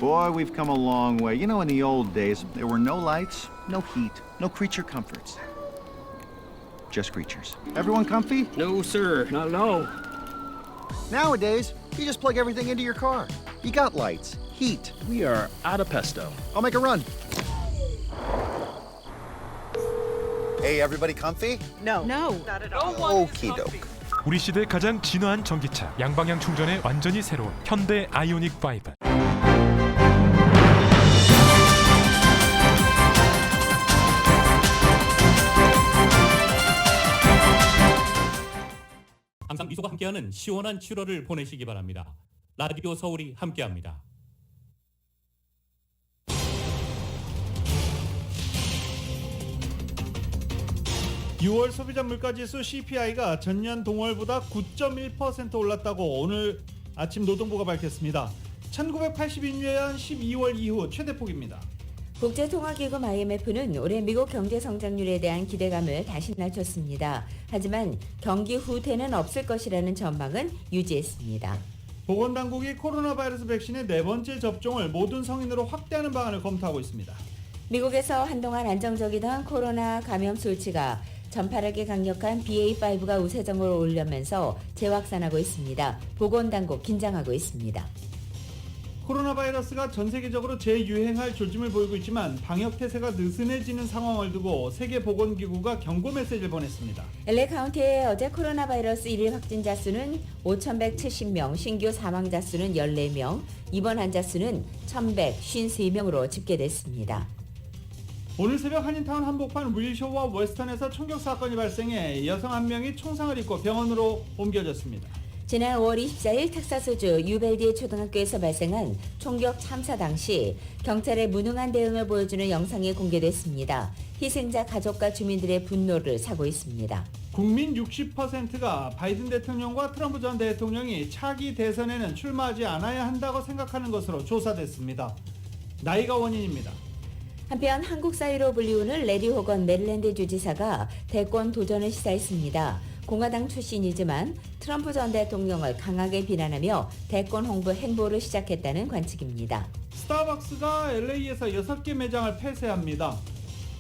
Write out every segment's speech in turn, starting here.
Boy, we've come a long way. You know, in the old days, there were no lights, no heat, no creature comforts. Just creatures. Everyone comfy? No, sir. Not at all. Nowadays, you just plug everything into your car. You got lights, heat. We are out of pesto. I'll make a run. Hey, everybody comfy? No. Not at all. Okie doke. 우리 시대 가장 진화한 전기차, 양방향 충전에 완전히 새로운 현대 아이오닉 5. 항상 미소가 함께하는 시원한 7월을 보내시기 바랍니다. 라디오 서울이 함께합니다. (6월) 소비자 물가지수 CPI가 전년 동월보다 9.1% 올랐다고 오늘 아침 노동부가 밝혔습니다. 1982년 12월 이후 최대폭입니다. 국제통화기금 IMF는 올해 미국 경제 성장률에 대한 기대감을 다시 낮췄습니다. 하지만 경기 후퇴는 없을 것이라는 전망은 유지했습니다. 보건당국이 코로나 바이러스 백신의 4번째 접종을 모든 성인으로 확대하는 방안을 검토하고 있습니다. 미국에서 한동안 안정적이던 코로나 감염 수치가 전파력이 강력한 BA5가 우세점으로 오르면서 재확산하고 있습니다. 보건당국 긴장하고 있습니다. 코로나 바이러스가 전 세계적으로 재유행할 조짐을 보이고 있지만 방역 태세가 느슨해지는 상황을 두고 세계보건기구가 경고 메시지를 보냈습니다. LA 카운티의 어제 코로나 바이러스 1일 확진자 수는 5,170명, 신규 사망자 수는 14명, 입원 환자 수는 1,153명으로 집계됐습니다. 오늘 새벽 한인타운 한복판 윌쇼와 웨스턴에서 총격 사건이 발생해 여성 한 명이 총상을 입고 병원으로 옮겨졌습니다. 지난 5월 24일 텍사스주 유벨디 초등학교에서 발생한 총격 참사 당시 경찰의 무능한 대응을 보여주는 영상이 공개됐습니다. 희생자 가족과 주민들의 분노를 사고 있습니다. 국민 60%가 바이든 대통령과 트럼프 전 대통령이 차기 대선에는 출마하지 않아야 한다고 생각하는 것으로 조사됐습니다. 나이가 원인입니다. 한편 한국 사위로 불리우는 레리 호건 메릴랜드 주지사가 대권 도전을 시사했습니다. 공화당 출신이지만 트럼프 전 대통령을 강하게 비난하며 대권 홍보 행보를 시작했다는 관측입니다. 스타벅스가 LA에서 6개 매장을 폐쇄합니다.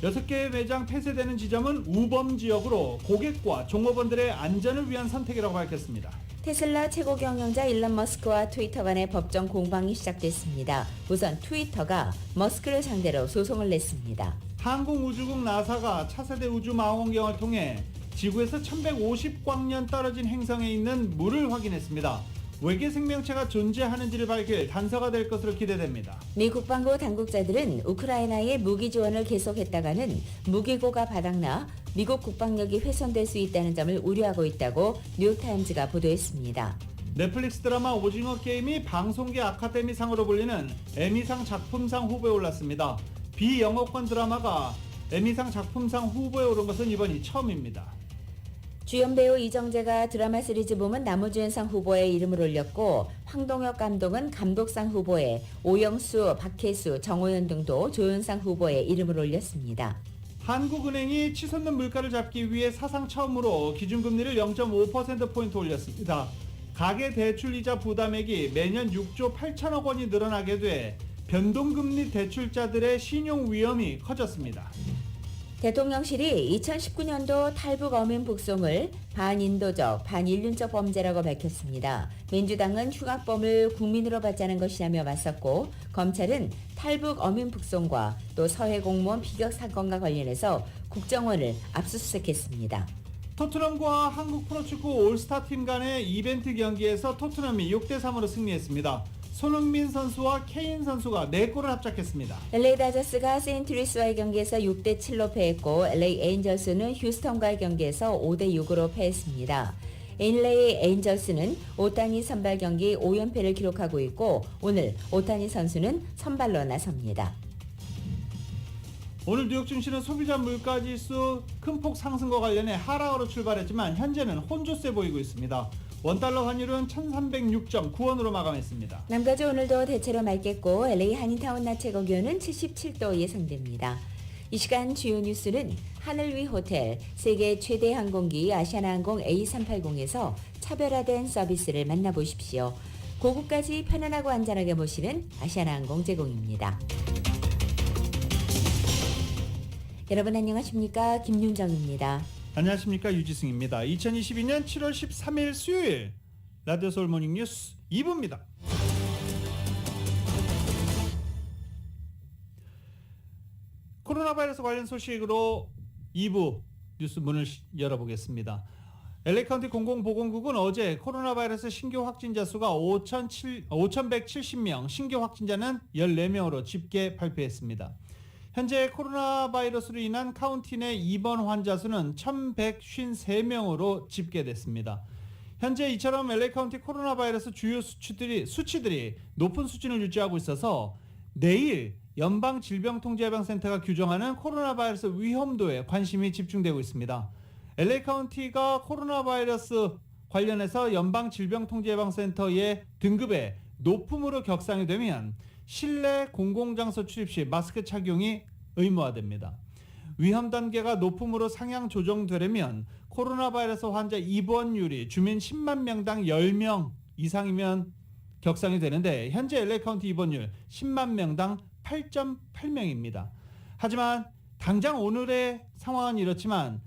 6개 매장 폐쇄되는 지점은 우범 지역으로 고객과 종업원들의 안전을 위한 선택이라고 밝혔습니다. 테슬라 최고 경영자 일론 머스크와 트위터 간의 법정 공방이 시작됐습니다. 우선 트위터가 머스크를 상대로 소송을 냈습니다. 항공우주국 나사가 차세대 우주망원경을 통해 지구에서 1150광년 떨어진 행성에 있는 물을 확인했습니다. 외계 생명체가 존재하는지를 밝힐 단서가 될 것으로 기대됩니다. 미 국방부 당국자들은 우크라이나에 무기 지원을 계속했다가는 무기고가 바닥나 미국 국방력이 훼손될 수 있다는 점을 우려하고 있다고 뉴욕타임즈가 보도했습니다. 넷플릭스 드라마 오징어 게임이 방송계 아카데미상으로 불리는 에미상 작품상 후보에 올랐습니다. 비영어권 드라마가 에미상 작품상 후보에 오른 것은 이번이 처음입니다. 주연 배우 이정재가 드라마 시리즈 부문 남우주연상 후보에 이름을 올렸고 황동혁 감독은 감독상 후보에 오영수, 박혜수, 정호연 등도 조연상 후보에 이름을 올렸습니다. 한국은행이 치솟는 물가를 잡기 위해 사상 처음으로 기준금리를 0.5%포인트 올렸습니다. 가계대출이자 부담액이 매년 6조 8천억 원이 늘어나게 돼 변동금리 대출자들의 신용 위험이 커졌습니다. 대통령실이 2019년도 탈북 어민 북송을 반인도적, 반인륜적 범죄라고 밝혔습니다. 민주당은 흉악범을 국민으로 받자는 것이라며 맞섰고 검찰은 탈북 어민 북송과 또 서해 공무원 피격 사건과 관련해서 국정원을 압수수색했습니다. 토트넘과 한국 프로축구 올스타팀 간의 이벤트 경기에서 토트넘이 6대3으로 승리했습니다. 손흥민 선수와 케인 선수가 4골을 합작했습니다. LA 다저스가 세인트루이스와의 경기에서 6대7로 패했고 LA 에인절스는 휴스턴과의 경기에서 5대6으로 패했습니다. LA 에인절스는 오타니 선발 경기 5연패를 기록하고 있고 오늘 오타니 선수는 선발로 나섭니다. 오늘 뉴욕 증시는 소비자 물가지수 큰 폭 상승과 관련해 하락으로 출발했지만 현재는 혼조세 보이고 있습니다. 원달러 환율은 1306.9원으로 마감했습니다. 남가주 오늘도 대체로 맑겠고 LA 한인타운 낮 최고 기온은 77도 예상됩니다. 이 시간 주요 뉴스는 하늘 위 호텔, 세계 최대 항공기 아시아나항공 A380에서 차별화된 서비스를 만나보십시오. 고국까지 편안하고 안전하게 모시는 아시아나항공 제공입니다. 여러분 안녕하십니까? 김윤정입니다. 안녕하십니까? 유지승입니다. 2022년 7월 13일 수요일 라디오 서울 모닝 뉴스 2부입니다. 코로나 바이러스 관련 소식으로 2부 뉴스 문을 열어보겠습니다. LA 카운티 공공보건국은 어제 코로나 바이러스 신규 확진자 수가 5,170명, 신규 확진자는 14명으로 집계 발표했습니다. 현재 코로나 바이러스로 인한 카운티 내 입원 환자 수는 1,153명으로 집계됐습니다. 현재 이처럼 LA 카운티 코로나 바이러스 주요 수치들이 높은 수준을 유지하고 있어서 내일 연방질병통제예방센터가 규정하는 코로나 바이러스 위험도에 관심이 집중되고 있습니다. LA 카운티가 코로나 바이러스 관련해서 연방질병통제예방센터의 등급에 높음으로 격상이 되면 실내 공공장소 출입 시 마스크 착용이 의무화됩니다. 위험 단계가 높음으로 상향 조정되려면 코로나 바이러스 환자 입원율이 주민 10만 명당 10명 이상이면 격상이 되는데 현재 LA 카운티 입원율 10만 명당 8.8명입니다. 하지만 당장 오늘의 상황은 이렇지만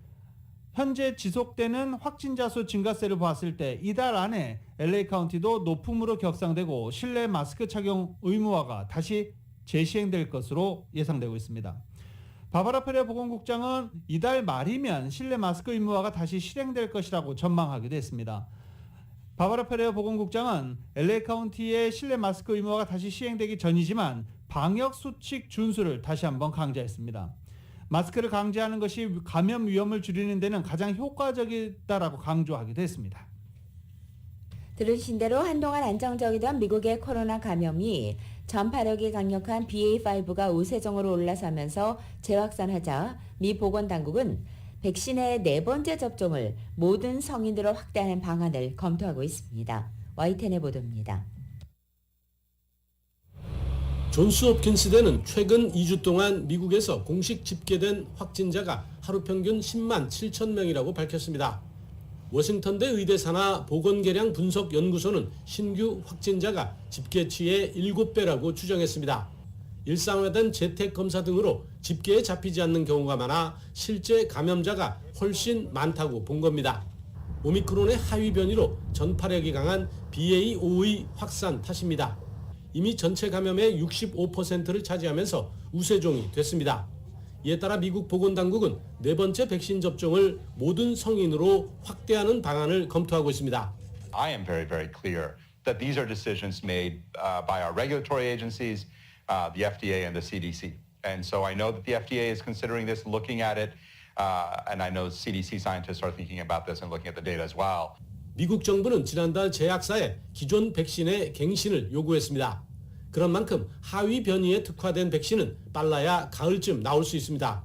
현재 지속되는 확진자 수 증가세를 봤을 때 이달 안에 LA 카운티도 높음으로 격상되고 실내 마스크 착용 의무화가 다시 재시행될 것으로 예상되고 있습니다. 바바라 페레 보건국장은 이달 말이면 실내 마스크 의무화가 다시 실행될 것이라고 전망하기도 했습니다. 바바라 페레 보건국장은 LA 카운티의 실내 마스크 의무화가 다시 시행되기 전이지만 방역 수칙 준수를 다시 한번 강조했습니다. 마스크를 강제하는 것이 감염 위험을 줄이는 데는 가장 효과적이다라고 강조하기도 했습니다. 들으신 대로 한동안 안정적이던 미국의 코로나 감염이 전파력이 강력한 BA.5가 우세종으로 올라서면서 재확산하자 미 보건당국은 백신의 4번째 접종을 모든 성인으로 확대하는 방안을 검토하고 있습니다. YTN의 보도입니다. 존스홉킨스대는 최근 2주 동안 미국에서 공식 집계된 확진자가 하루 평균 10만 7천 명이라고 밝혔습니다. 워싱턴대 의대 산하 보건계량 분석 연구소는 신규 확진자가 집계치의 7배라고 추정했습니다. 일상화된 재택검사 등으로 집계에 잡히지 않는 경우가 많아 실제 감염자가 훨씬 많다고 본 겁니다. 오미크론의 하위 변이로 전파력이 강한 BA.5의 확산 탓입니다. 이미 전체 감염의 65%를 차지하면서 우세종이 됐습니다. 이에 따라 미국 보건당국은 4번째 백신 접종을 모든 성인으로 확대하는 방안을 검토하고 있습니다. I am very, very clear that these are decisions made by our regulatory agencies, the FDA and the CDC. And so I know that the FDA is considering this, looking at it, and I know CDC scientists are thinking about this and looking at the data as well. 미국 정부는 지난달 제약사에 기존 백신의 갱신을 요구했습니다. 그런 만큼 하위 변이에 특화된 백신은 빨라야 가을쯤 나올 수 있습니다.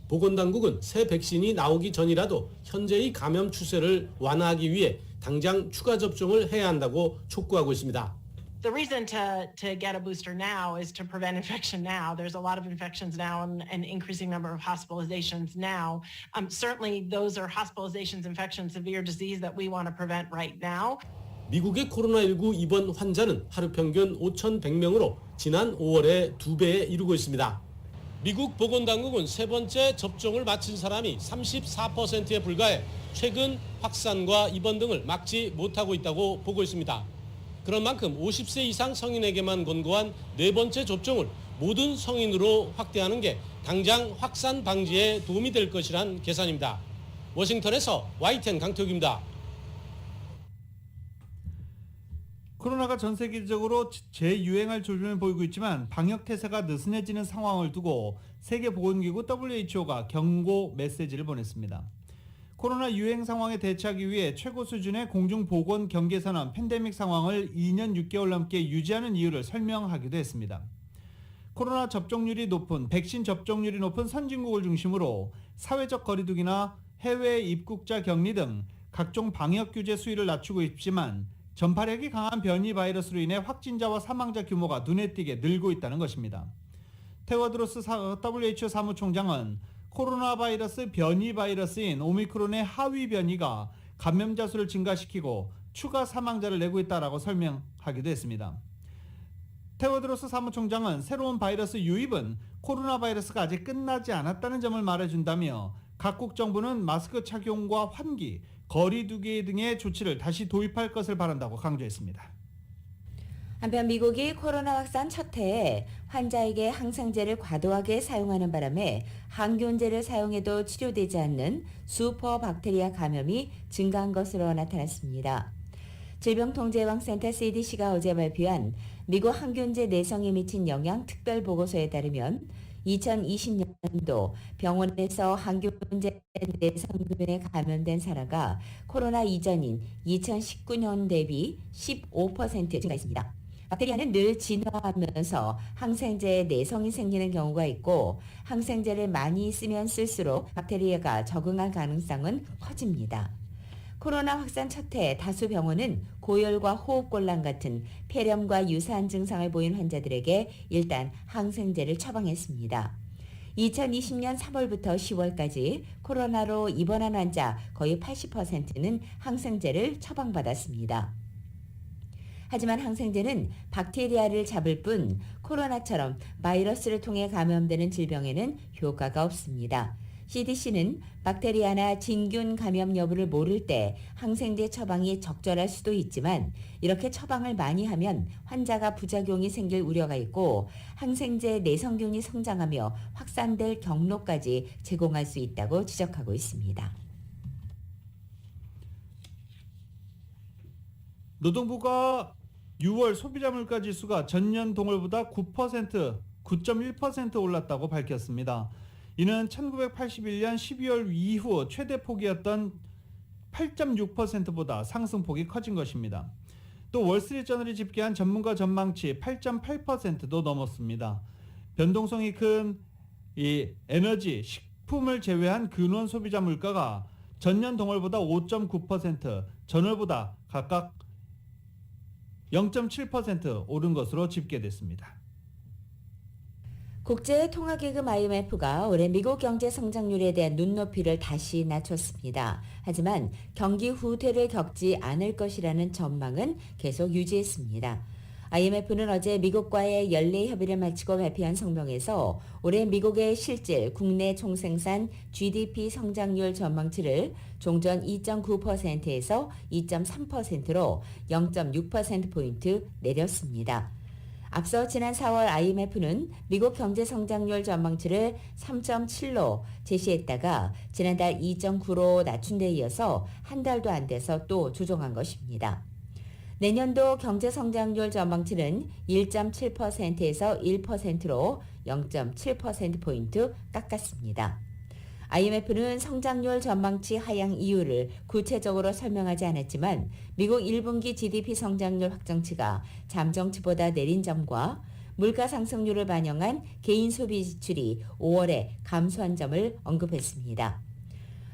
보건당국은 새 백신이 나오기 전이라도 현재의 감염 추세를 완화하기 위해 당장 추가 접종을 해야 한다고 촉구하고 있습니다. The reason to get a booster now is to prevent infection now. There's a lot of infections now and an increasing number of hospitalizations now. Certainly those are hospitalizations, infections, severe disease that we want to prevent right now. 미국의 코로나19 입원 환자는 하루 평균 5,100명으로 지난 5월에 2배에 이르고 있습니다. 미국 보건당국은 3번째 접종을 마친 사람이 34%에 불과해 최근 확산과 입원 등을 막지 못하고 있다고 보고 있습니다. 그런 만큼 50세 이상 성인에게만 권고한 4번째 접종을 모든 성인으로 확대하는 게 당장 확산 방지에 도움이 될 것이란 계산입니다. 워싱턴에서 YTN 강태욱입니다. 코로나가 전 세계적으로 재유행할 조짐을 보이고 있지만 방역 태세가 느슨해지는 상황을 두고 세계보건기구 WHO가 경고 메시지를 보냈습니다. 코로나 유행 상황에 대처하기 위해 최고 수준의 공중보건 경계선언 팬데믹 상황을 2년 6개월 넘게 유지하는 이유를 설명하기도 했습니다. 코로나 접종률이 높은 백신 접종률이 높은 선진국을 중심으로 사회적 거리두기나 해외 입국자 격리 등 각종 방역 규제 수위를 낮추고 있지만 전파력이 강한 변이 바이러스로 인해 확진자와 사망자 규모가 눈에 띄게 늘고 있다는 것입니다. 테워드로스 WHO 사무총장은 코로나 바이러스 변이 바이러스인 오미크론의 하위 변이가 감염자 수를 증가시키고 추가 사망자를 내고 있다라고 설명하기도 했습니다. 테워드로스 사무총장은 새로운 바이러스 유입은 코로나 바이러스가 아직 끝나지 않았다는 점을 말해준다며 각국 정부는 마스크 착용과 환기, 거리 두기 등의 조치를 다시 도입할 것을 바란다고 강조했습니다. 한편 미국이 코로나 확산 첫 해에 환자에게 항생제를 과도하게 사용하는 바람에 항균제를 사용해도 치료되지 않는 슈퍼박테리아 감염이 증가한 것으로 나타났습니다. 질병통제예방센터 CDC가 어제 발표한 미국 항균제 내성에 미친 영향 특별 보고서에 따르면 2020년도 병원에서 항균제 내성균에 감염된 사례가 코로나 이전인 2019년 대비 15% 증가했습니다. 박테리아는 늘 진화하면서 항생제에 내성이 생기는 경우가 있고 항생제를 많이 쓰면 쓸수록 박테리아가 적응할 가능성은 커집니다. 코로나 확산 첫 해 다수 병원은 고열과 호흡곤란 같은 폐렴과 유사한 증상을 보인 환자들에게 일단 항생제를 처방했습니다. 2020년 3월부터 10월까지 코로나로 입원한 환자 거의 80%는 항생제를 처방받았습니다. 하지만 항생제는 박테리아를 잡을 뿐 코로나처럼 바이러스를 통해 감염되는 질병에는 효과가 없습니다. CDC는 박테리아나 진균 감염 여부를 모를 때 항생제 처방이 적절할 수도 있지만 이렇게 처방을 많이 하면 환자가 부작용이 생길 우려가 있고 항생제 내성균이 성장하며 확산될 경로까지 제공할 수 있다고 지적하고 있습니다. 노동부가 6월 소비자 물가 지수가 전년 동월보다 9.1% 올랐다고 밝혔습니다. 이는 1981년 12월 이후 최대폭이었던 8.6%보다 상승폭이 커진 것입니다. 또 월스트리트저널이 집계한 전문가 전망치 8.8%도 넘었습니다. 변동성이 큰 이 에너지, 식품을 제외한 근원 소비자 물가가 전년 동월보다 5.9%, 전월보다 각각 0.7% 오른 것으로 집계됐습니다. 국제통화기금 IMF가 올해 미국 경제 성장률에 대한 눈높이를 다시 낮췄습니다. 하지만 경기 후퇴를 겪지 않을 것이라는 전망은 계속 유지했습니다. IMF는 어제 미국과의 연례 협의를 마치고 발표한 성명에서 올해 미국의 실질 국내 총생산 GDP 성장률 전망치를 종전 2.9%에서 2.3%로 0.6%포인트 내렸습니다. 앞서 지난 4월 IMF는 미국 경제 성장률 전망치를 3.7로 제시했다가 지난달 2.9로 낮춘 데 이어서 한 달도 안 돼서 또 조정한 것입니다. 내년도 경제 성장률 전망치는 1.7%에서 1%로 0.7%포인트 깎았습니다. IMF는 성장률 전망치 하향 이유를 구체적으로 설명하지 않았지만 미국 1분기 GDP 성장률 확정치가 잠정치보다 내린 점과 물가 상승률을 반영한 개인 소비 지출이 5월에 감소한 점을 언급했습니다.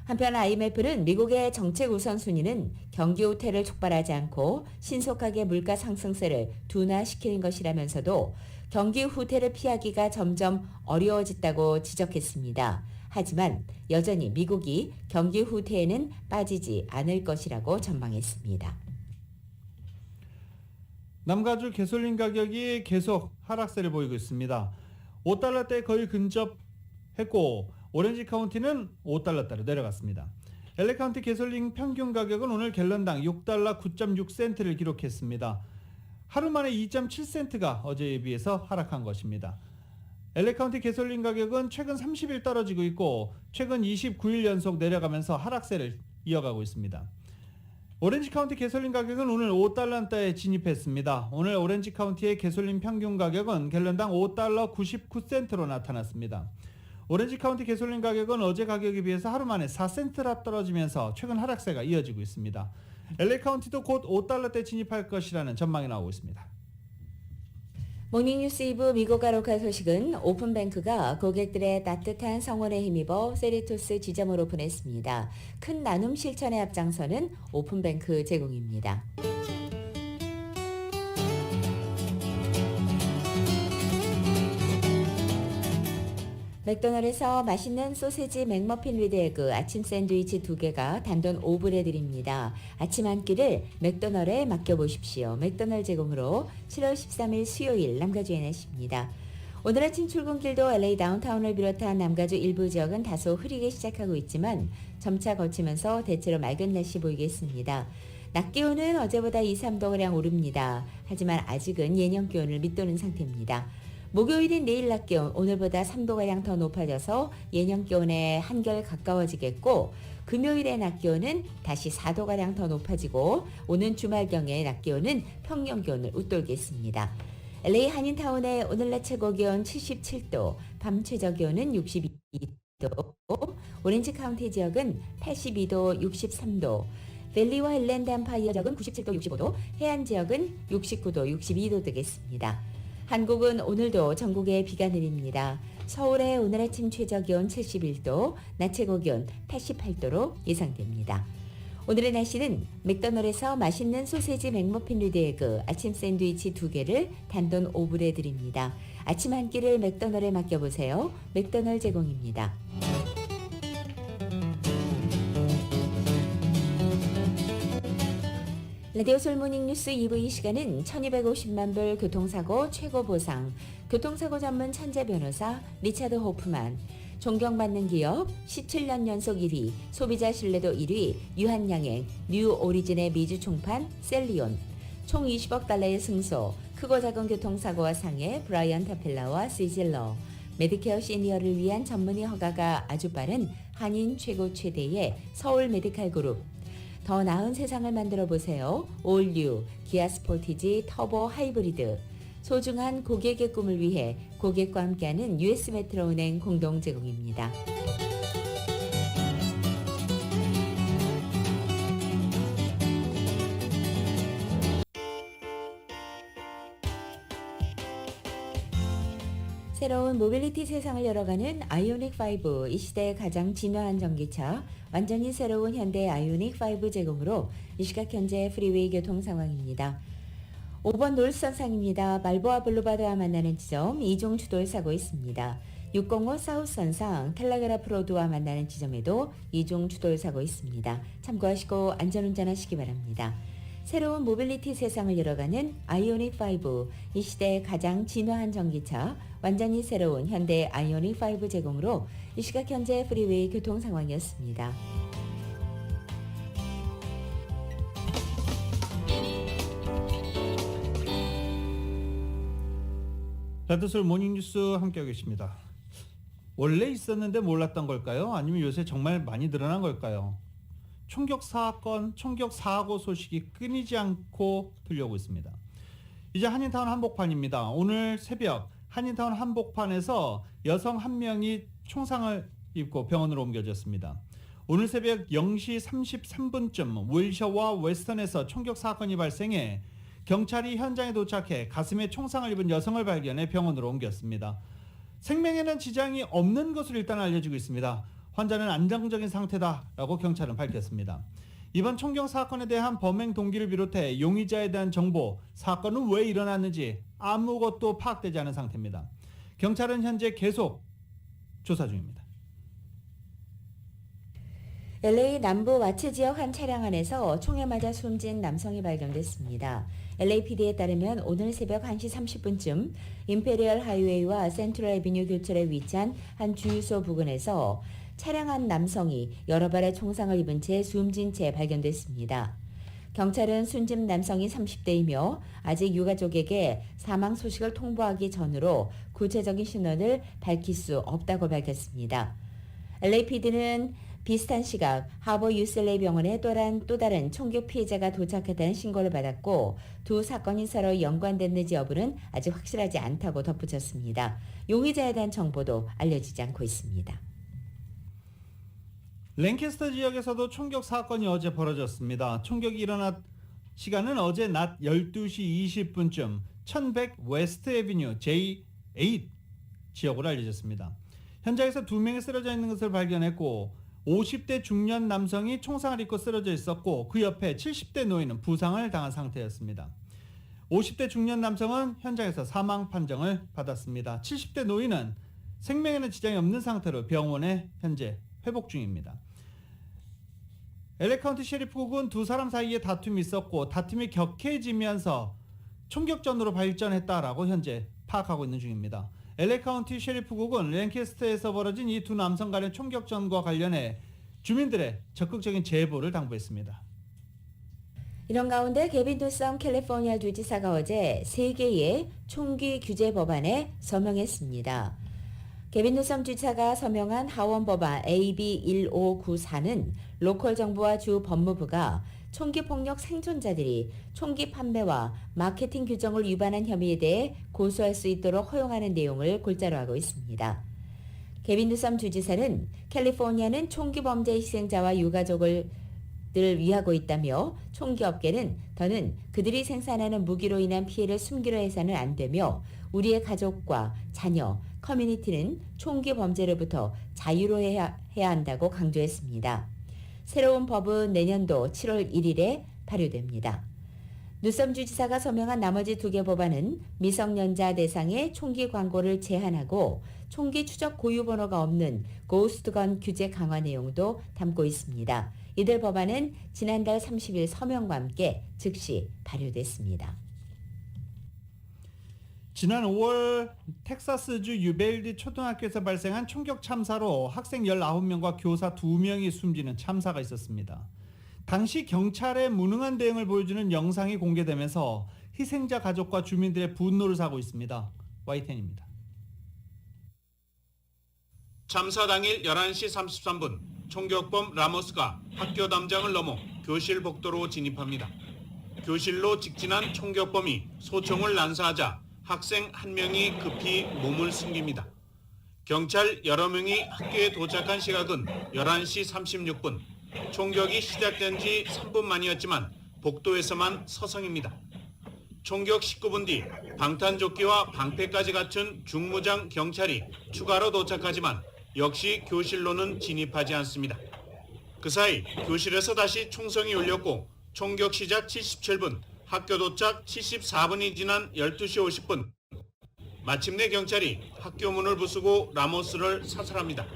한편 IMF는 미국의 정책 우선순위는 경기 후퇴를 촉발하지 않고 신속하게 물가 상승세를 둔화시키는 것이라면서도 경기 후퇴를 피하기가 점점 어려워졌다고 지적했습니다. 하지만 여전히 미국이 경기 후퇴에는 빠지지 않을 것이라고 전망했습니다. 남가주 개솔린 가격이 계속 하락세를 보이고 있습니다. 5달러대에 거의 근접했고 오렌지 카운티는 5달러대로 내려갔습니다. LA 카운티 개솔린 평균 가격은 오늘 갤런당 6달러 9.6센트를 기록했습니다. 하루 만에 2.7센트가 어제에 비해서 하락한 것입니다. LA 카운티 개솔린 가격은 최근 30일 떨어지고 있고 최근 29일 연속 내려가면서 하락세를 이어가고 있습니다. 오렌지 카운티 개솔린 가격은 오늘 5달러대에 진입했습니다. 오늘 오렌지 카운티의 개솔린 평균 가격은 갤런당 5달러 99센트로 나타났습니다. 오렌지 카운티 개솔린 가격은 어제 가격에 비해서 하루 만에 4센트나 떨어지면서 최근 하락세가 이어지고 있습니다. LA 카운티도 곧 5달러대 진입할 것이라는 전망이 나오고 있습니다. 모닝뉴스 2부 미국 가로카 소식은 오픈뱅크가 고객들의 따뜻한 성원에 힘입어 세리토스 지점을 오픈했습니다. 큰 나눔 실천에 앞장서는 오픈뱅크 제공입니다. 맥도날드에서 맛있는 소세지 맥머핀 위드 에그 아침 샌드위치 2개가 단돈 5불에 드립니다. 아침 한 끼를 맥도날드에 맡겨보십시오. 맥도날드 제공으로 7월 13일 수요일 남가주의 날씨입니다. 오늘 아침 출근길도 LA 다운타운을 비롯한 남가주 일부 지역은 다소 흐리게 시작하고 있지만 점차 거치면서 대체로 맑은 날씨 보이겠습니다. 낮 기온은 어제보다 2, 3도가량 오릅니다. 하지만 아직은 예년 기온을 밑도는 상태입니다. 목요일인 내일 낮 기온 오늘보다 3도가량 더 높아져서 예년 기온에 한결 가까워지겠고 금요일의 낮 기온은 다시 4도가량 더 높아지고 오는 주말경의 낮 기온은 평년 기온을 웃돌겠습니다. LA 한인타운의 오늘 낮 최고 기온 77도, 밤 최저 기온은 62도, 오렌지 카운티 지역은 82도, 63도, 밸리와 일랜드 엠파이어 지역은 97도, 65도, 해안 지역은 69도, 62도 되겠습니다. 한국은 오늘도 전국에 비가 내립니다. 서울의 오늘 아침 최저 기온 71도, 낮 최고 기온 88도로 예상됩니다. 오늘의 날씨는 맥도날드에서 맛있는 소세지 맥머핀 위드 에그 아침 샌드위치 2개를 단돈 5불에 드립니다. 아침 한 끼를 맥도날드에 맡겨보세요. 맥도날드 제공입니다. 라디오 솔모닝 뉴스 2부 이 시간은 1250만 불 교통사고 최고 보상, 교통사고 전문 천재 변호사 리차드 호프만, 존경받는 기업 17년 연속 1위, 소비자 신뢰도 1위, 유한양행, 뉴 오리진의 미주 총판 셀리온, 총 20억 달러의 승소, 크고 작은 교통사고와 상해 브라이언 타펠라와 시질러, 메디케어 시니어를 위한 전문의 허가가 아주 빠른 한인 최고 최대의 서울 메디칼 그룹, 더 나은 세상을 만들어 보세요. 올뉴 기아 스포티지 터보 하이브리드, 소중한 고객의 꿈을 위해 고객과 함께하는 US 메트로은행 공동 제공입니다. 새로운 모빌리티 세상을 열어가는 아이오닉5, 이 시대의 가장 진화한 전기차, 완전히 새로운 현대 아이오닉5 제공으로 이 시각 현재 프리웨이 교통 상황입니다. 5번 놀선상입니다. 말보아 블루바드와 만나는 지점 이종 추돌 사고 있습니다. 605 사우선상 텔레그라프 로드와 만나는 지점에도 이종 추돌 사고 있습니다. 참고하시고 안전운전하시기 바랍니다. 새로운 모빌리티 세상을 열어가는 아이오닉5, 이 시대의 가장 진화한 전기차, 완전히 새로운 현대 아이오닉5 제공으로 이 시각 현재 프리웨이 교통 상황이었습니다. 라디오솔 모닝뉴스 함께하고 계십니다. 원래 있었는데 몰랐던 걸까요? 아니면 요새 정말 많이 늘어난 걸까요? 총격 사건, 총격 사고 소식이 끊이지 않고 들려오고 있습니다. 이제 한인타운 한복판입니다. 오늘 새벽 한인타운 한복판에서 여성 한 명이 총상을 입고 병원으로 옮겨졌습니다. 오늘 새벽 0시 33분쯤 윌셔와 웨스턴에서 총격 사건이 발생해 경찰이 현장에 도착해 가슴에 총상을 입은 여성을 발견해 병원으로 옮겼습니다. 생명에는 지장이 없는 것으로 일단 알려지고 있습니다. 환자는 안정적인 상태다라고 경찰은 밝혔습니다. 이번 총격 사건에 대한 범행 동기를 비롯해 용의자에 대한 정보, 사건은 왜 일어났는지 아무것도 파악되지 않은 상태입니다. 경찰은 현재 계속 조사 중입니다. LA 남부 와츠 지역 한 차량 안에서 총에 맞아 숨진 남성이 발견됐습니다. LAPD에 따르면 오늘 새벽 1시 30분쯤 임페리얼 하이웨이와 센트럴 애비뉴 교차로에 위치한 한 주유소 부근에서 차량 한 남성이 여러 발의 총상을 입은 채 숨진 채 발견됐습니다. 경찰은 숨진 남성이 30대이며 아직 유가족에게 사망 소식을 통보하기 전으로 구체적인 신원을 밝힐 수 없다고 밝혔습니다. LAPD는 비슷한 시각 하버 UCLA 병원에 또 다른 총격 피해자가 도착했다는 신고를 받았고 두 사건이 서로 연관됐는지 여부는 아직 확실하지 않다고 덧붙였습니다. 용의자에 대한 정보도 알려지지 않고 있습니다. 랭캐스터 지역에서도 총격 사건이 어제 벌어졌습니다. 총격이 일어난 시간은 어제 낮 12시 20분쯤 1100 웨스트 애비뉴 J8 지역으로 알려졌습니다. 현장에서 2명이 쓰러져 있는 것을 발견했고 50대 중년 남성이 총상을 입고 쓰러져 있었고 그 옆에 70대 노인은 부상을 당한 상태였습니다. 50대 중년 남성은 현장에서 사망 판정을 받았습니다. 70대 노인은 생명에는 지장이 없는 상태로 병원에 현재 회복 중입니다. LA 카운티 셰리프국은 두 사람 사이에 다툼이 있었고 다툼이 격해지면서 총격전으로 발전했다라고 현재 파악하고 있는 중입니다. LA 카운티 셰리프국은 랭캐스터에서 벌어진 이 두 남성 간의 총격전과 관련해 주민들의 적극적인 제보를 당부했습니다. 이런 가운데 게빈 뉴섬 캘리포니아 주지사가 어제 3개의 총기 규제 법안에 서명했습니다. 게빈 뉴섬 주지사가 서명한 하원 법안 AB 1594는 로컬 정부와 주 법무부가 총기 폭력 생존자들이 총기 판매와 마케팅 규정을 위반한 혐의에 대해 고소할 수 있도록 허용하는 내용을 골자로 하고 있습니다. 게빈 뉴섬 주지사는 캘리포니아는 총기 범죄 희생자와 유가족을 위하고 있다며 총기 업계는 더는 그들이 생산하는 무기로 인한 피해를 숨기려 해서는 안 되며 우리의 가족과 자녀, 커뮤니티는 총기 범죄로부터 자유로워야 한다고 강조했습니다. 새로운 법은 내년도 7월 1일에 발효됩니다. 뉴섬 주지사가 서명한 나머지 2개 법안은 미성년자 대상의 총기 광고를 제한하고 총기 추적 고유 번호가 없는 고스트건 규제 강화 내용도 담고 있습니다. 이들 법안은 지난달 30일 서명과 함께 즉시 발효됐습니다. 지난 5월 텍사스주 유베일드 초등학교에서 발생한 총격 참사로 학생 19명과 교사 2명이 숨지는 참사가 있었습니다. 당시 경찰의 무능한 대응을 보여주는 영상이 공개되면서 희생자 가족과 주민들의 분노를 사고 있습니다. YTN입니다. 참사 당일 11시 33분 총격범 라모스가 학교 담장을 넘어 교실 복도로 진입합니다. 교실로 직진한 총격범이 소총을 난사하자 학생 1명이 급히 몸을 숨깁니다. 경찰 여러 명이 학교에 도착한 시각은 11시 36분. 총격이 시작된 지 3분 만이었지만 복도에서만 서성입니다. 총격 19분 뒤 방탄조끼와 방패까지 갖춘 중무장 경찰이 추가로 도착하지만 역시 교실로는 진입하지 않습니다. 그 사이 교실에서 다시 총성이 울렸고 총격 시작 77분, 학교 도착 74분이 지난 12시 50분. 마침내 경찰이 학교 문을 부수고 라모스를 사살합니다.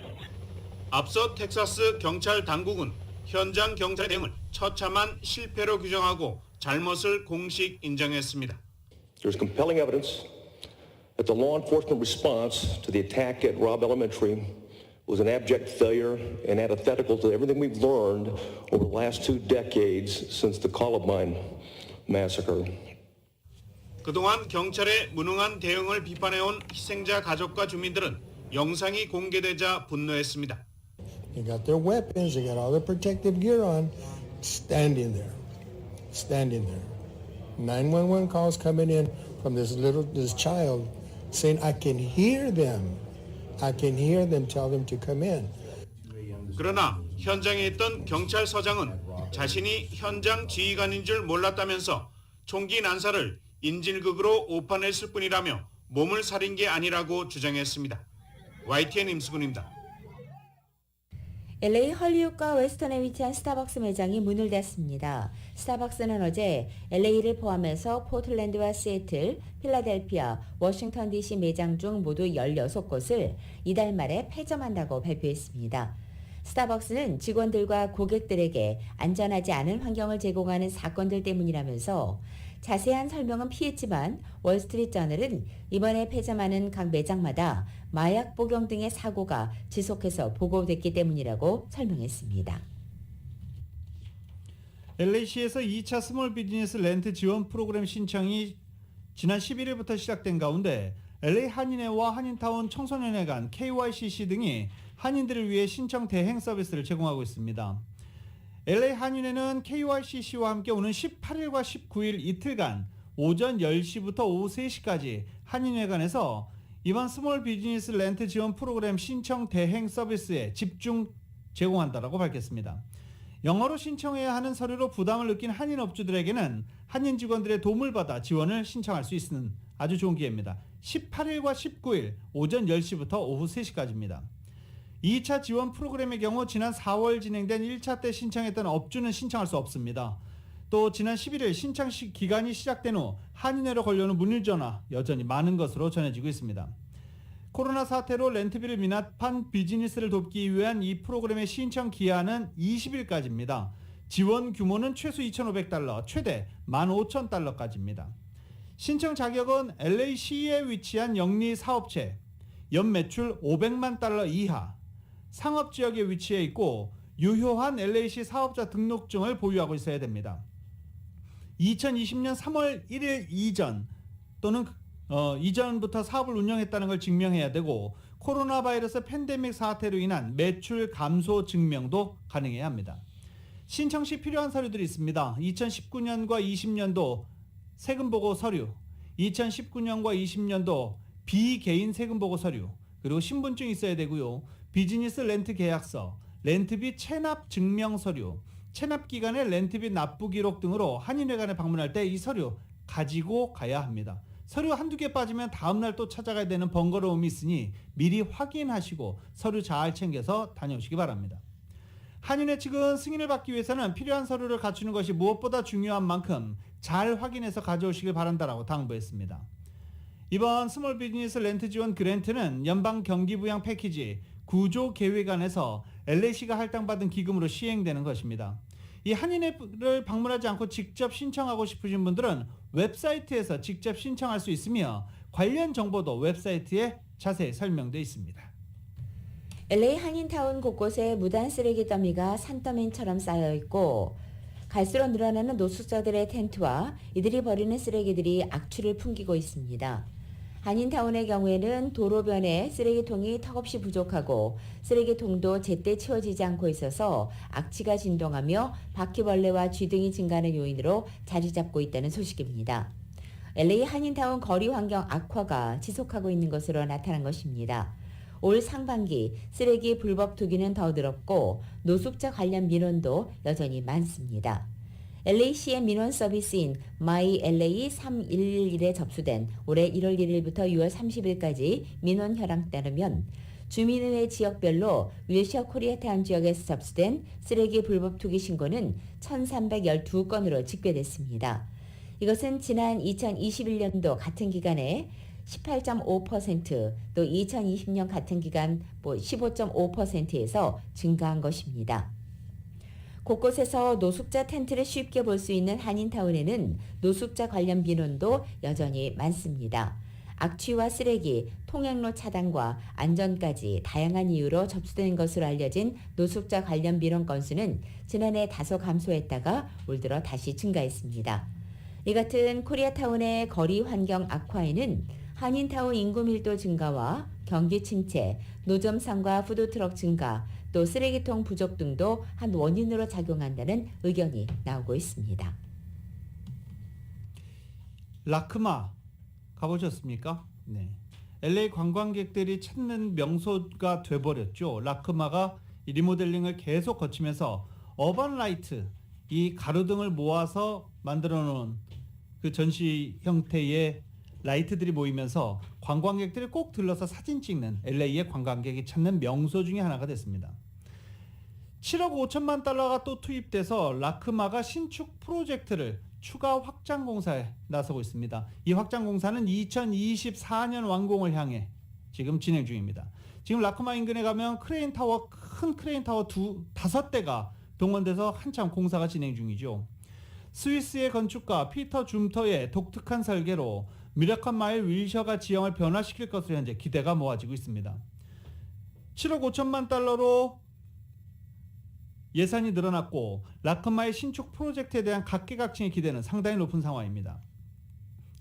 앞서 텍사스 경찰 당국은 현장 경찰 대응을 처참한 실패로 규정하고 잘못을 공식 인정했습니다. There's compelling evidence that the law enforcement response to the attack at Robb Elementary was an abject failure and antithetical to everything we've learned over the last 2 decades since the Columbine massacre. 그동안 경찰의 무능한 대응을 비판해온 희생자 가족과 주민들은 영상이 공개되자 분노했습니다. They got their weapons, they got all their protective gear on, standing there. 911 calls coming in from this child saying, I can hear them tell them to come in. 그러나 현장에 있던 경찰서장은 자신이 현장 지휘관인 줄 몰랐다면서 총기 난사를 인질극으로 오판했을 뿐이라며 몸을 사린 게 아니라고 주장했습니다. YTN 임수근입니다. LA 헐리우드과 웨스턴에 위치한 스타벅스 매장이 문을 닫습니다. 스타벅스는 어제 LA를 포함해서 포틀랜드와 시애틀, 필라델피아, 워싱턴 DC 매장 중 모두 16곳을 이달 말에 폐점한다고 발표했습니다. 스타벅스는 직원들과 고객들에게 안전하지 않은 환경을 제공하는 사건들 때문이라면서 자세한 설명은 피했지만 월스트리트저널은 이번에 폐점하는 각 매장마다 마약 복용 등의 사고가 지속해서 보고됐기 때문이라고 설명했습니다. LA시에서 2차 스몰 비즈니스 렌트 지원 프로그램 신청이 지난 11일부터 시작된 가운데 LA 한인회와 한인타운 청소년회 간 KYCC 등이 한인들을 위해 신청 대행 서비스를 제공하고 있습니다. LA 한인회는 KYCC와 함께 오는 18일과 19일 이틀간 오전 10시부터 오후 3시까지 한인회관에서 이번 스몰 비즈니스 렌트 지원 프로그램 신청 대행 서비스에 집중 제공한다라고 밝혔습니다. 영어로 신청해야 하는 서류로 부담을 느낀 한인 업주들에게는 한인 직원들의 도움을 받아 지원을 신청할 수 있는 아주 좋은 기회입니다. 18일과 19일 오전 10시부터 오후 3시까지입니다. 2차 지원 프로그램의 경우 지난 4월 진행된 1차 때 신청했던 업주는 신청할 수 없습니다. 또 지난 11일 신청 기간이 시작된 후 한인회로 걸려오는 문의 전화 여전히 많은 것으로 전해지고 있습니다. 코로나 사태로 렌트비를 미납한 비즈니스를 돕기 위한 이 프로그램의 신청 기한은 20일까지입니다. 지원 규모는 최소 2,500달러, 최대 15,000달러까지입니다. 신청 자격은 LA시에 위치한 영리 사업체, 연매출 500만 달러 이하, 상업지역에 위치해 있고 유효한 LA시 사업자 등록증을 보유하고 있어야 됩니다. 2020년 3월 1일 이전 또는 이전부터 사업을 운영했다는 걸 증명해야 되고 코로나 바이러스 팬데믹 사태로 인한 매출 감소 증명도 가능해야 합니다. 신청 시 필요한 서류들이 있습니다. 2019년과 20년도 세금보고 서류, 2019년과 20년도 비개인 세금보고 서류, 그리고 신분증이 있어야 되고요. 비즈니스 렌트 계약서, 렌트비 체납 증명 서류, 체납 기간의 렌트비 납부 기록 등으로 한인회관에 방문할 때 이 서류 가지고 가야 합니다. 서류 한두 개 빠지면 다음날 또 찾아가야 되는 번거로움이 있으니 미리 확인하시고 서류 잘 챙겨서 다녀오시기 바랍니다. 한인회 측은 승인을 받기 위해서는 필요한 서류를 갖추는 것이 무엇보다 중요한 만큼 잘 확인해서 가져오시길 바란다라고 당부했습니다. 이번 스몰 비즈니스 렌트 지원 그랜트는 연방 경기 부양 패키지 구조 계획안에서 LA시가 할당받은 기금으로 시행되는 것입니다. 이 한인회를 방문하지 않고 직접 신청하고 싶으신 분들은 웹사이트에서 직접 신청할 수 있으며 관련 정보도 웹사이트에 자세히 설명되어 있습니다. LA 한인타운 곳곳에 무단 쓰레기 더미가 산더미처럼 쌓여 있고 갈수록 늘어나는 노숙자들의 텐트와 이들이 버리는 쓰레기들이 악취를 풍기고 있습니다. 한인타운의 경우에는 도로변에 쓰레기통이 턱없이 부족하고 쓰레기통도 제때 치워지지 않고 있어서 악취가 진동하며 바퀴벌레와 쥐 등이 증가하는 요인으로 자리 잡고 있다는 소식입니다. LA 한인타운 거리 환경 악화가 지속하고 있는 것으로 나타난 것입니다. 올 상반기 쓰레기 불법 투기는 더 늘었고 노숙자 관련 민원도 여전히 많습니다. LA시의 민원 서비스인 MyLA 311에 접수된 올해 1월 1일부터 6월 30일까지 민원 현황 따르면 주민의회 지역별로 윌셔 코리아타운 지역에서 접수된 쓰레기 불법 투기 신고는 1,312건으로 집계됐습니다. 이것은 지난 2021년도 같은 기간에 18.5%, 또 2020년 같은 기간 15.5%에서 증가한 것입니다. 곳곳에서 노숙자 텐트를 쉽게 볼 수 있는 한인타운에는 노숙자 관련 민원도 여전히 많습니다. 악취와 쓰레기, 통행로 차단과 안전까지 다양한 이유로 접수된 것으로 알려진 노숙자 관련 민원 건수는 지난해 다소 감소했다가 올 들어 다시 증가했습니다. 이 같은 코리아타운의 거리 환경 악화에는 한인타운 인구 밀도 증가와 경기 침체, 노점상과 푸드트럭 증가, 또 쓰레기통 부족 등도 한 원인으로 작용한다는 의견이 나오고 있습니다. 라크마 가보셨습니까? 네. LA 관광객들이 찾는 명소가 돼버렸죠. 라크마가 이 리모델링을 계속 거치면서 어반 라이트, 이 가로등을 모아서 만들어 놓은 그 전시 형태의 라이트들이 모이면서 관광객들이 꼭 들러서 사진 찍는 LA의 관광객이 찾는 명소 중에 하나가 됐습니다. 7억 5천만 달러가 또 투입돼서 라크마가 신축 프로젝트를 추가 확장 공사에 나서고 있습니다. 이 확장 공사는 2024년 완공을 향해 지금 진행 중입니다. 지금 라크마 인근에 가면 크레인 타워, 큰 크레인 타워 5대가 동원돼서 한참 공사가 진행 중이죠. 스위스의 건축가 피터 줌터의 독특한 설계로 미라클 마일 윌셔가 지형을 변화시킬 것으로 현재 기대가 모아지고 있습니다. 7억 5천만 달러로 예산이 늘어났고 라크마의 신축 프로젝트에 대한 각계각층의 기대는 상당히 높은 상황입니다.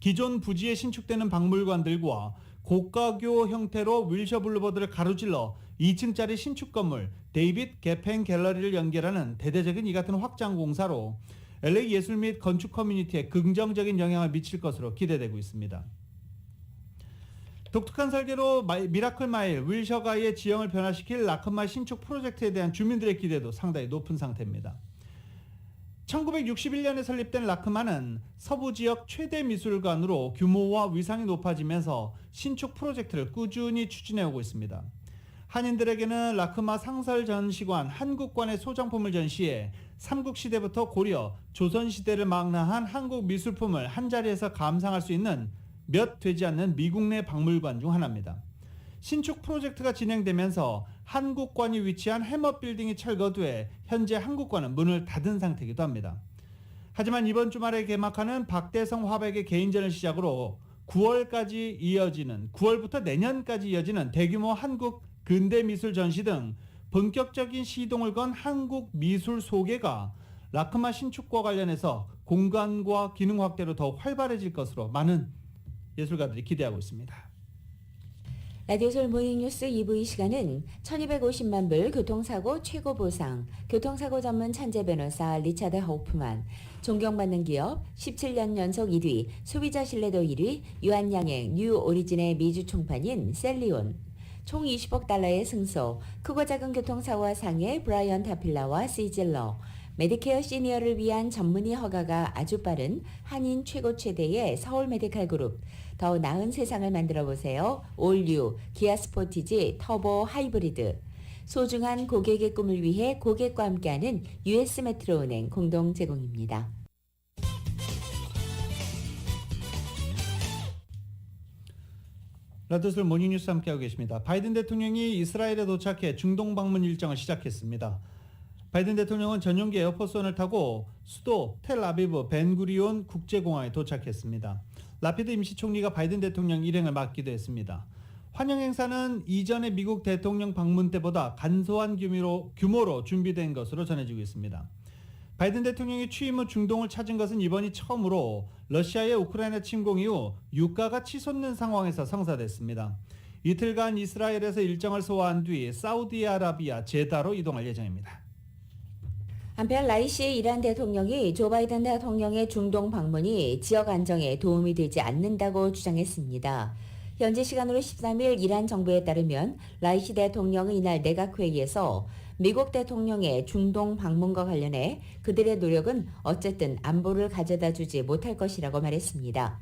기존 부지에 신축되는 박물관들과 고가교 형태로 윌셔 블루버드를 가로질러 2층짜리 신축 건물 데이빗 게펜 갤러리를 연결하는 대대적인 이 같은 확장 공사로 LA 예술 및 건축 커뮤니티에 긍정적인 영향을 미칠 것으로 기대되고 있습니다. 독특한 설계로 미라클 마일 윌셔가의 지형을 변화시킬 라크마 신축 프로젝트에 대한 주민들의 기대도 상당히 높은 상태입니다. 1961년에 설립된 라크마는 서부 지역 최대 미술관으로 규모와 위상이 높아지면서 신축 프로젝트를 꾸준히 추진해오고 있습니다. 한인들에게는 라크마 상설 전시관 한국관의 소장품을 전시해 삼국시대부터 고려, 조선시대를 망라한 한국 미술품을 한자리에서 감상할 수 있는 몇 되지 않는 미국 내 박물관 중 하나입니다. 신축 프로젝트가 진행되면서 한국관이 위치한 해머빌딩이 철거돼 현재 한국관은 문을 닫은 상태이기도 합니다. 하지만 이번 주말에 개막하는 박대성 화백의 개인전을 시작으로 9월부터 내년까지 이어지는 대규모 한국 근대미술 전시 등 본격적인 시동을 건 한국 미술 소개가 라크마 신축과 관련해서 공간과 기능 확대로 더 활발해질 것으로 많은 예술가들이 기대하고 있습니다. 라디오솔 모닝뉴스 2부 이 시간은 1250만 불 교통사고 최고 보상, 교통사고 전문 천재 변호사 리차드 하우프만, 존경받는 기업 17년 연속 1위, 소비자 신뢰도 1위, 유한양행 뉴 오리진의 미주 총판인 셀리온, 총 20억 달러의 승소, 크고 작은 교통사고와 상해 브라이언 타필라와 시질러, 메디케어 시니어를 위한 전문의 허가가 아주 빠른 한인 최고 최대의 서울 메디칼 그룹, 더 나은 세상을 만들어 보세요. 올뉴 기아 스포티지 터보 하이브리드, 소중한 고객의 꿈을 위해 고객과 함께하는 US 메트로은행 공동 제공입니다. 라디오솔 모닝뉴스 함께하고 계십니다. 바이든 대통령이 이스라엘에 도착해 중동 방문 일정을 시작했습니다. 바이든 대통령은 전용기 에어포스원을 타고 수도 텔아비브 벤구리온 국제공항에 도착했습니다. 라피드 임시총리가 바이든 대통령 일행을 맡기도 했습니다. 환영 행사는 이전의 미국 대통령 방문 때보다 간소한 규모로 준비된 것으로 전해지고 있습니다. 바이든 대통령이 취임 후 중동을 찾은 것은 이번이 처음으로 러시아의 우크라이나 침공 이후 유가가 치솟는 상황에서 성사됐습니다. 이틀간 이스라엘에서 일정을 소화한 뒤 사우디아라비아 제다로 이동할 예정입니다. 한편 라이시 이란 대통령이 조 바이든 대통령의 중동 방문이 지역 안정에 도움이 되지 않는다고 주장했습니다. 현지 시간으로 13일 이란 정부에 따르면 라이시 대통령은 이날 내각회의에서 미국 대통령의 중동 방문과 관련해 그들의 노력은 어쨌든 안보를 가져다 주지 못할 것이라고 말했습니다.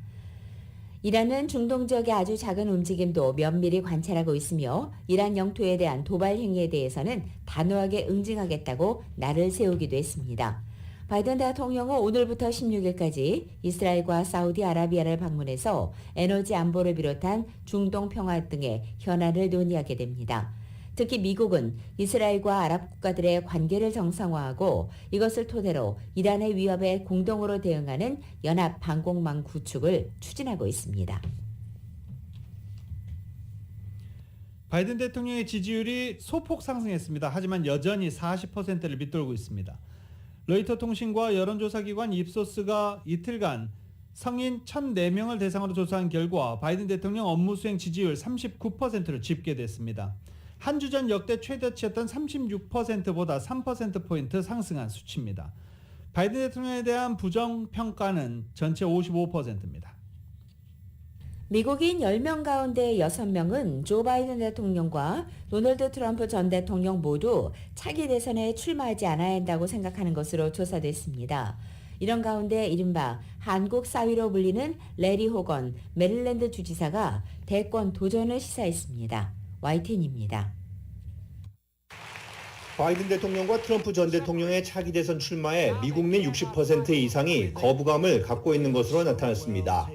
이란은 중동 지역의 아주 작은 움직임도 면밀히 관찰하고 있으며 이란 영토에 대한 도발 행위에 대해서는 단호하게 응징하겠다고 날을 세우기도 했습니다. 바이든 대통령은 오늘부터 16일까지 이스라엘과 사우디아라비아를 방문해서 에너지 안보를 비롯한 중동 평화 등의 현안을 논의하게 됩니다. 특히 미국은 이스라엘과 아랍 국가들의 관계를 정상화하고 이것을 토대로 이란의 위협에 공동으로 대응하는 연합 방공망 구축을 추진하고 있습니다. 바이든 대통령의 지지율이 소폭 상승했습니다. 하지만 여전히 40%를 밑돌고 있습니다. 로이터 통신과 여론조사기관 입소스가 이틀간 성인 1,004명을 대상으로 조사한 결과 바이든 대통령 업무수행 지지율 39%를 집계됐습니다. 한 주 전 역대 최대치였던 36%보다 3%포인트 상승한 수치입니다. 바이든 대통령에 대한 부정평가는 전체 55%입니다. 미국인 10명 가운데 6명은 조 바이든 대통령과 도널드 트럼프 전 대통령 모두 차기 대선에 출마하지 않아야 한다고 생각하는 것으로 조사됐습니다. 이런 가운데 이른바 한국 사위로 불리는 레리 호건 메릴랜드 주지사가 대권 도전을 시사했습니다. YTN입니다. 바이든 대통령과 트럼프 전 대통령의 차기 대선 출마에 미국민 60% 이상이 거부감을 갖고 있는 것으로 나타났습니다.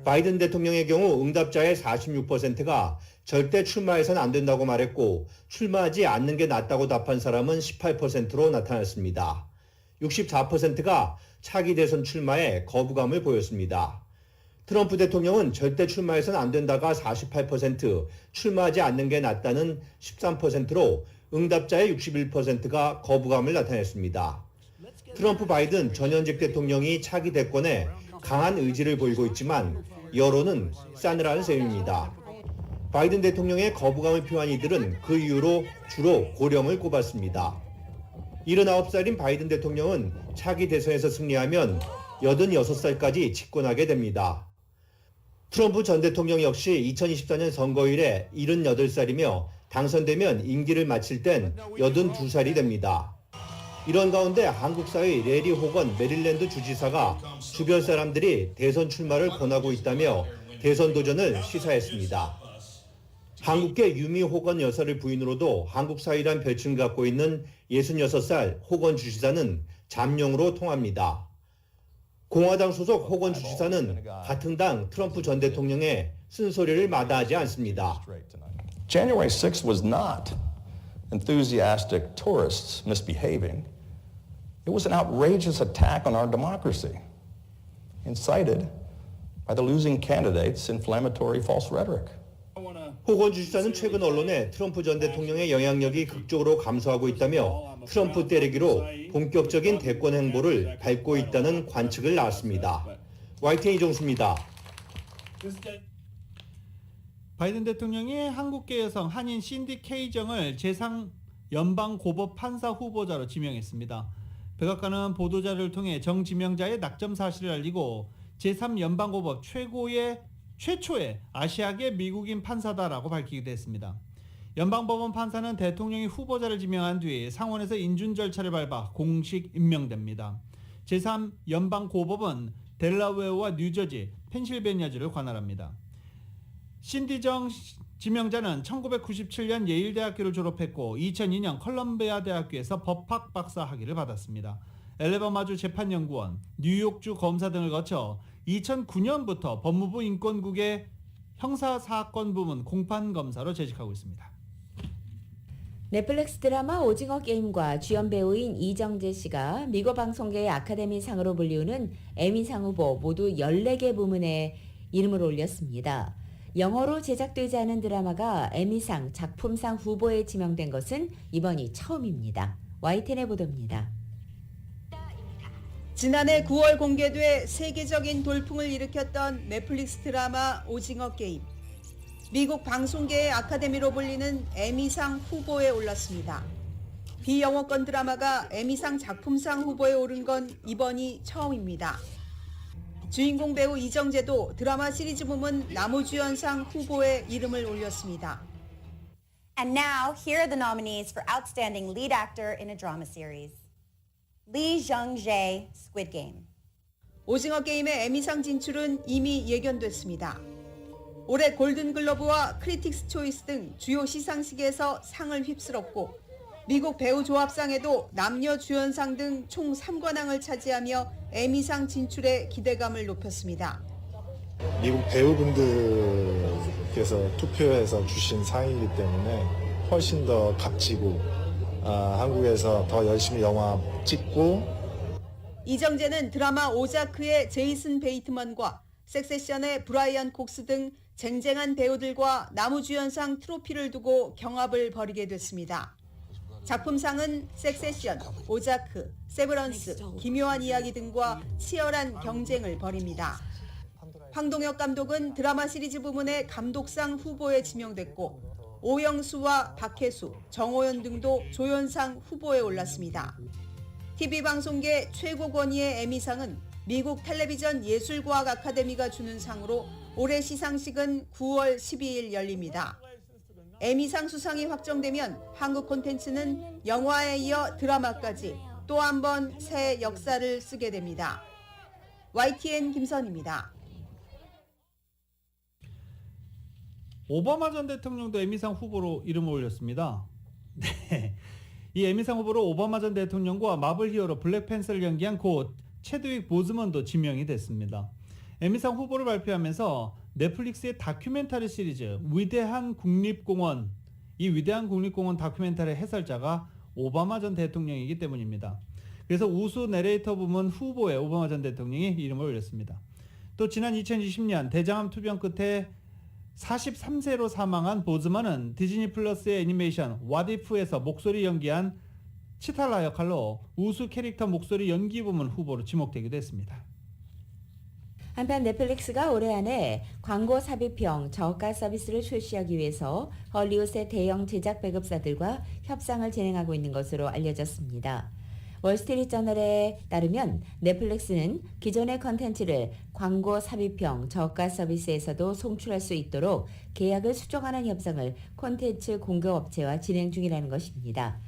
바이든 대통령의 경우 응답자의 46%가 절대 출마해서는 안 된다고 말했고 출마하지 않는 게 낫다고 답한 사람은 18%로 나타났습니다. 64%가 차기 대선 출마에 거부감을 보였습니다. 트럼프 대통령은 절대 출마해서는 안 된다가 48%, 출마하지 않는 게 낫다는 13%로 응답자의 61%가 거부감을 나타냈습니다. 트럼프 바이든 전현직 대통령이 차기 대권에 강한 의지를 보이고 있지만 여론은 싸늘한 셈입니다. 바이든 대통령의 거부감을 표한 이들은 그 이유로 주로 고령을 꼽았습니다. 79살인 바이든 대통령은 차기 대선에서 승리하면 86살까지 집권하게 됩니다. 트럼프 전 대통령 역시 2024년 선거일에 78살이며 당선되면 임기를 마칠 땐 82살이 됩니다. 이런 가운데 한국 사의 레리 호건 메릴랜드 주지사가 주변 사람들이 대선 출마를 권하고 있다며 대선 도전을 시사했습니다. 한국계 유미 호건 여사를 부인으로도 한국 사위란 별칭을 갖고 있는 66살 호건 주지사는 잠룡으로 통합니다. 공화당 소속 호건 주지사는 같은 당 트럼프 전 대통령의 쓴소리를 마다하지 않습니다. January 6th was not enthusiastic tourists misbehaving. It was an outrageous attack on our democracy, incited by the losing candidate's inflammatory false rhetoric. 호건 주지사는 최근 언론에 트럼프 전 대통령의 영향력이 극적으로 감소하고 있다며 트럼프 때리기로 본격적인 대권 행보를 밟고 있다는 관측을 낳았습니다. YTN 이종수입니다. 바이든 대통령이 한국계 여성 한인 신디 케이정을 제3 연방고법 판사 후보자로 지명했습니다. 백악관은 보도자료를 통해 정 지명자의 낙점 사실을 알리고 제3 연방고법 최초의 아시아계 미국인 판사다라고 밝히기도 했습니다. 연방법원 판사는 대통령이 후보자를 지명한 뒤 상원에서 인준 절차를 밟아 공식 임명됩니다. 제3 연방고법은 델라웨어와 뉴저지, 펜실베니아주를 관할합니다. 신디정 지명자는 1997년 예일대학교를 졸업했고 2002년 컬럼비아 대학교에서 법학 박사 학위를 받았습니다. 엘레바마주 재판연구원, 뉴욕주 검사 등을 거쳐 2009년부터 법무부 인권국의 형사사건 부문 공판검사로 재직하고 있습니다. 넷플릭스 드라마 오징어 게임과 주연 배우인 이정재 씨가 미국 방송계의 아카데미상으로 불리우는 에미상 후보 모두 14개 부문에 이름을 올렸습니다. 영어로 제작되지 않은 드라마가 에미상 작품상 후보에 지명된 것은 이번이 처음입니다. YTN의 보도입니다. 지난해 9월 공개돼 세계적인 돌풍을 일으켰던 넷플릭스 드라마 오징어 게임. 미국 방송계의 아카데미로 불리는 에미상 후보에 올랐습니다. 비영어권 드라마가 에미상 작품상 후보에 오른 건 이번이 처음입니다. 주인공 배우 이정재도 드라마 시리즈 부문 남우주연상 후보에 이름을 올렸습니다. And now, here are the nominees for Outstanding Lead Actor in a Drama Series. Lee Jung-jae, Squid Game. 오징어 게임의 에미상 진출은 이미 예견됐습니다. 올해 골든글러브와 크리틱스 초이스 등 주요 시상식에서 상을 휩쓸었고 미국 배우 조합상에도 남녀 주연상 등 총 3관왕을 차지하며 에미상 진출에 기대감을 높였습니다. 미국 배우분들께서 투표해서 주신 상이기 때문에 훨씬 더 값지고 한국에서 더 열심히 영화 찍고. 이정재는 드라마 오자크의 제이슨 베이트먼과 섹세션의 브라이언 콕스 등 쟁쟁한 배우들과 남우주연상 트로피를 두고 경합을 벌이게 됐습니다. 작품상은 섹세션, 오자크, 세브런스, 기묘한 이야기 등과 치열한 경쟁을 벌입니다. 황동혁 감독은 드라마 시리즈 부문의 감독상 후보에 지명됐고 오영수와 박혜수, 정호연 등도 조연상 후보에 올랐습니다. TV방송계 최고 권위의 에미상은 미국 텔레비전 예술과학 아카데미가 주는 상으로 올해 시상식은 9월 12일 열립니다. 에미상 수상이 확정되면 한국 콘텐츠는 영화에 이어 드라마까지 또 한 번 새 역사를 쓰게 됩니다. YTN 김선입니다. 오바마 전 대통령도 에미상 후보로 이름을 올렸습니다. 네. 이 에미상 후보로 오바마 전 대통령과 마블 히어로 블랙팬서를 연기한 고 체드윅 보즈먼도 지명이 됐습니다. 에미상 후보를 발표하면서 넷플릭스의 다큐멘터리 시리즈 위대한 국립공원, 이 위대한 국립공원 다큐멘터리 해설자가 오바마 전 대통령이기 때문입니다. 그래서 우수 내레이터 부문 후보에 오바마 전 대통령이 이름을 올렸습니다. 또 지난 2020년 대장암 투병 끝에 43세로 사망한 보즈먼은 디즈니 플러스의 애니메이션 What If에서 목소리 연기한 치탈라 역할로 우수 캐릭터 목소리 연기 부문 후보로 지목되기도 했습니다. 한편 넷플릭스가 올해 안에 광고 삽입형 저가 서비스를 출시하기 위해서 헐리우드의 대형 제작 배급사들과 협상을 진행하고 있는 것으로 알려졌습니다. 월스트리트저널에 따르면 넷플릭스는 기존의 컨텐츠를 광고 삽입형 저가 서비스에서도 송출할 수 있도록 계약을 수정하는 협상을 콘텐츠 공급업체와 진행 중이라는 것입니다.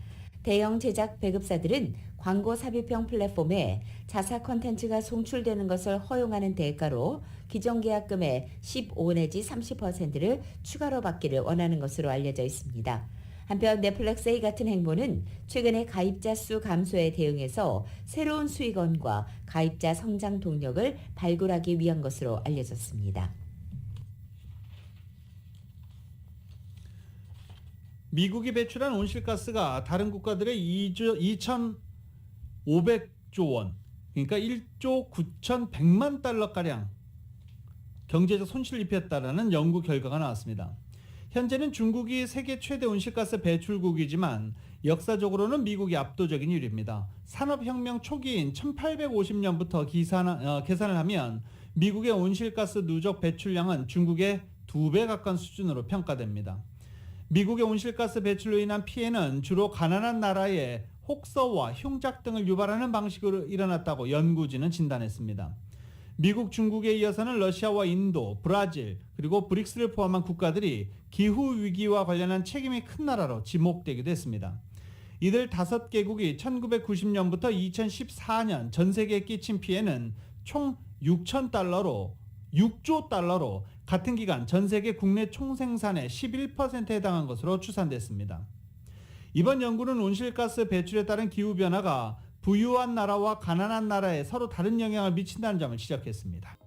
대형 제작 배급사들은 광고 삽입형 플랫폼에 자사 콘텐츠가 송출되는 것을 허용하는 대가로 기존 계약금의 15 내지 30%를 추가로 받기를 원하는 것으로 알려져 있습니다. 한편 넷플릭스의 같은 행보는 최근의 가입자 수 감소에 대응해서 새로운 수익원과 가입자 성장 동력을 발굴하기 위한 것으로 알려졌습니다. 미국이 배출한 온실가스가 다른 국가들의 2,500조 원, 그러니까 1조 9,100만 달러가량 경제적 손실을 입혔다라는 연구 결과가 나왔습니다. 현재는 중국이 세계 최대 온실가스 배출국이지만 역사적으로는 미국이 압도적인 유리입니다. 산업혁명 초기인 1850년부터 계산을 하면 미국의 온실가스 누적 배출량은 중국의 2배 가까운 수준으로 평가됩니다. 미국의 온실가스 배출로 인한 피해는 주로 가난한 나라의 혹서와 흉작 등을 유발하는 방식으로 일어났다고 연구진은 진단했습니다. 미국, 중국에 이어서는 러시아와 인도, 브라질, 그리고 브릭스를 포함한 국가들이 기후위기와 관련한 책임이 큰 나라로 지목되기도 했습니다. 이들 5개국이 1990년부터 2014년 전 세계에 끼친 피해는 총 6조 달러로 같은 기간 전 세계 국내 총생산의 11%에 해당한 것으로 추산됐습니다. 이번 연구는 온실가스 배출에 따른 기후변화가 부유한 나라와 가난한 나라에 서로 다른 영향을 미친다는 점을 지적했습니다.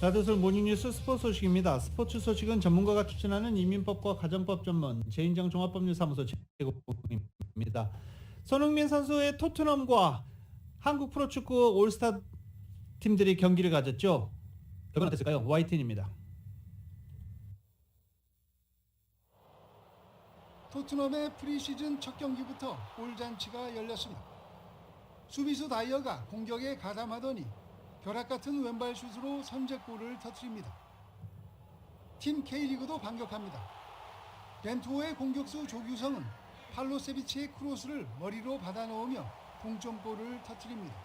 라디오솔 모닝뉴스 스포츠 소식입니다. 스포츠 소식은 전문가가 추천하는 이민법과 가정법 전문 재인정 종합법률사무소 제공입니다. 손흥민 선수의 토트넘과 한국 프로축구 올스타 팀들이 경기를 가졌죠. 결과는 어땠을까요? YTN입니다. 토트넘의 프리시즌 첫 경기부터 골잔치가 열렸습니다. 수비수 다이어가 공격에 가담하더니 벼락같은 왼발 슛으로 선제골을 터뜨립니다. 팀 K리그도 반격합니다. 벤투호의 공격수 조규성은 팔로세비치의 크로스를 머리로 받아넣으며 동점골을 터뜨립니다.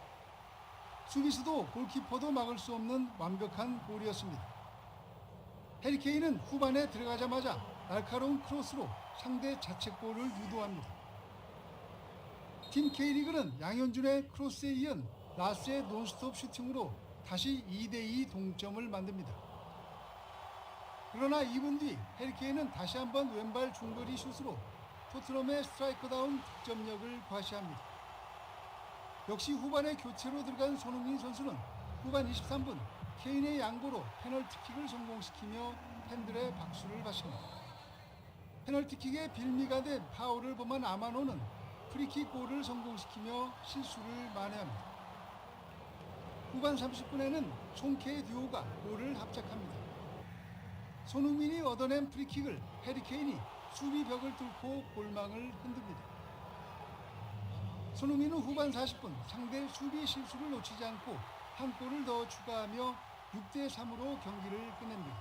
수비수도 골키퍼도 막을 수 없는 완벽한 골이었습니다. 해리케인은 후반에 들어가자마자 날카로운 크로스로 상대 자책골을 유도합니다. 팀 K리그는 양현준의 크로스에 이은 라스의 논스톱 슈팅으로 다시 2대2 동점을 만듭니다. 그러나 2분 뒤 해리케인은 다시 한번 왼발 중거리 슛으로 토트넘의 스트라이커다운 득점력을 과시합니다. 역시 후반에 교체로 들어간 손흥민 선수는 후반 23분 케인의 양보로 페널티킥을 성공시키며 팬들의 박수를 받습니다. 페널티킥에 빌미가 된 파울을 범한 아마노는 프리킥 골을 성공시키며 실수를 만회합니다. 후반 30분에는 송케의 듀오가 골을 합작합니다. 손흥민이 얻어낸 프리킥을 해리케인이 수비벽을 뚫고 골망을 흔듭니다. 손흥민은 후반 40분 상대 수비 실수를 놓치지 않고 한 골을 더 추가하며 6대3으로 경기를 끝냅니다.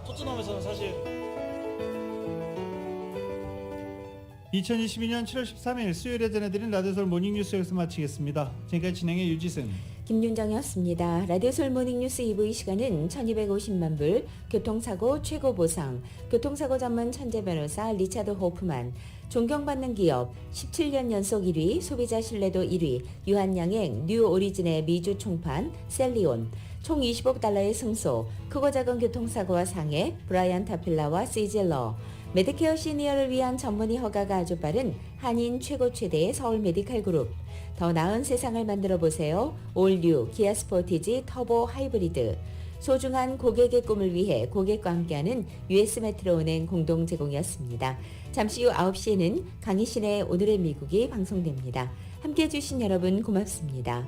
토트넘에서는 사실 2022년 7월 13일 수요일에 전해드린 라디오솔 모닝뉴스에서 마치겠습니다. 지금까지 진행의 유지승, 김윤정이었습니다. 라디오솔 모닝뉴스 2부 이 시간은 1250만 불, 교통사고 최고 보상, 교통사고 전문 천재 변호사 리차드 호프만, 존경받는 기업 17년 연속 1위, 소비자 신뢰도 1위, 유한양행 뉴 오리진의 미주 총판 셀리온, 총 20억 달러의 승소, 크고 작은 교통사고와 상해 브라이언 타필라와 시젤러, 메디케어 시니어를 위한 전문의 허가가 아주 빠른 한인 최고 최대의 서울 메디칼 그룹, 더 나은 세상을 만들어 보세요. 올뉴 기아 스포티지 터보 하이브리드, 소중한 고객의 꿈을 위해 고객과 함께하는 US 메트로은행 공동 제공이었습니다. 잠시 후 9시에는 강희신의 오늘의 미국이 방송됩니다. 함께해 주신 여러분 고맙습니다.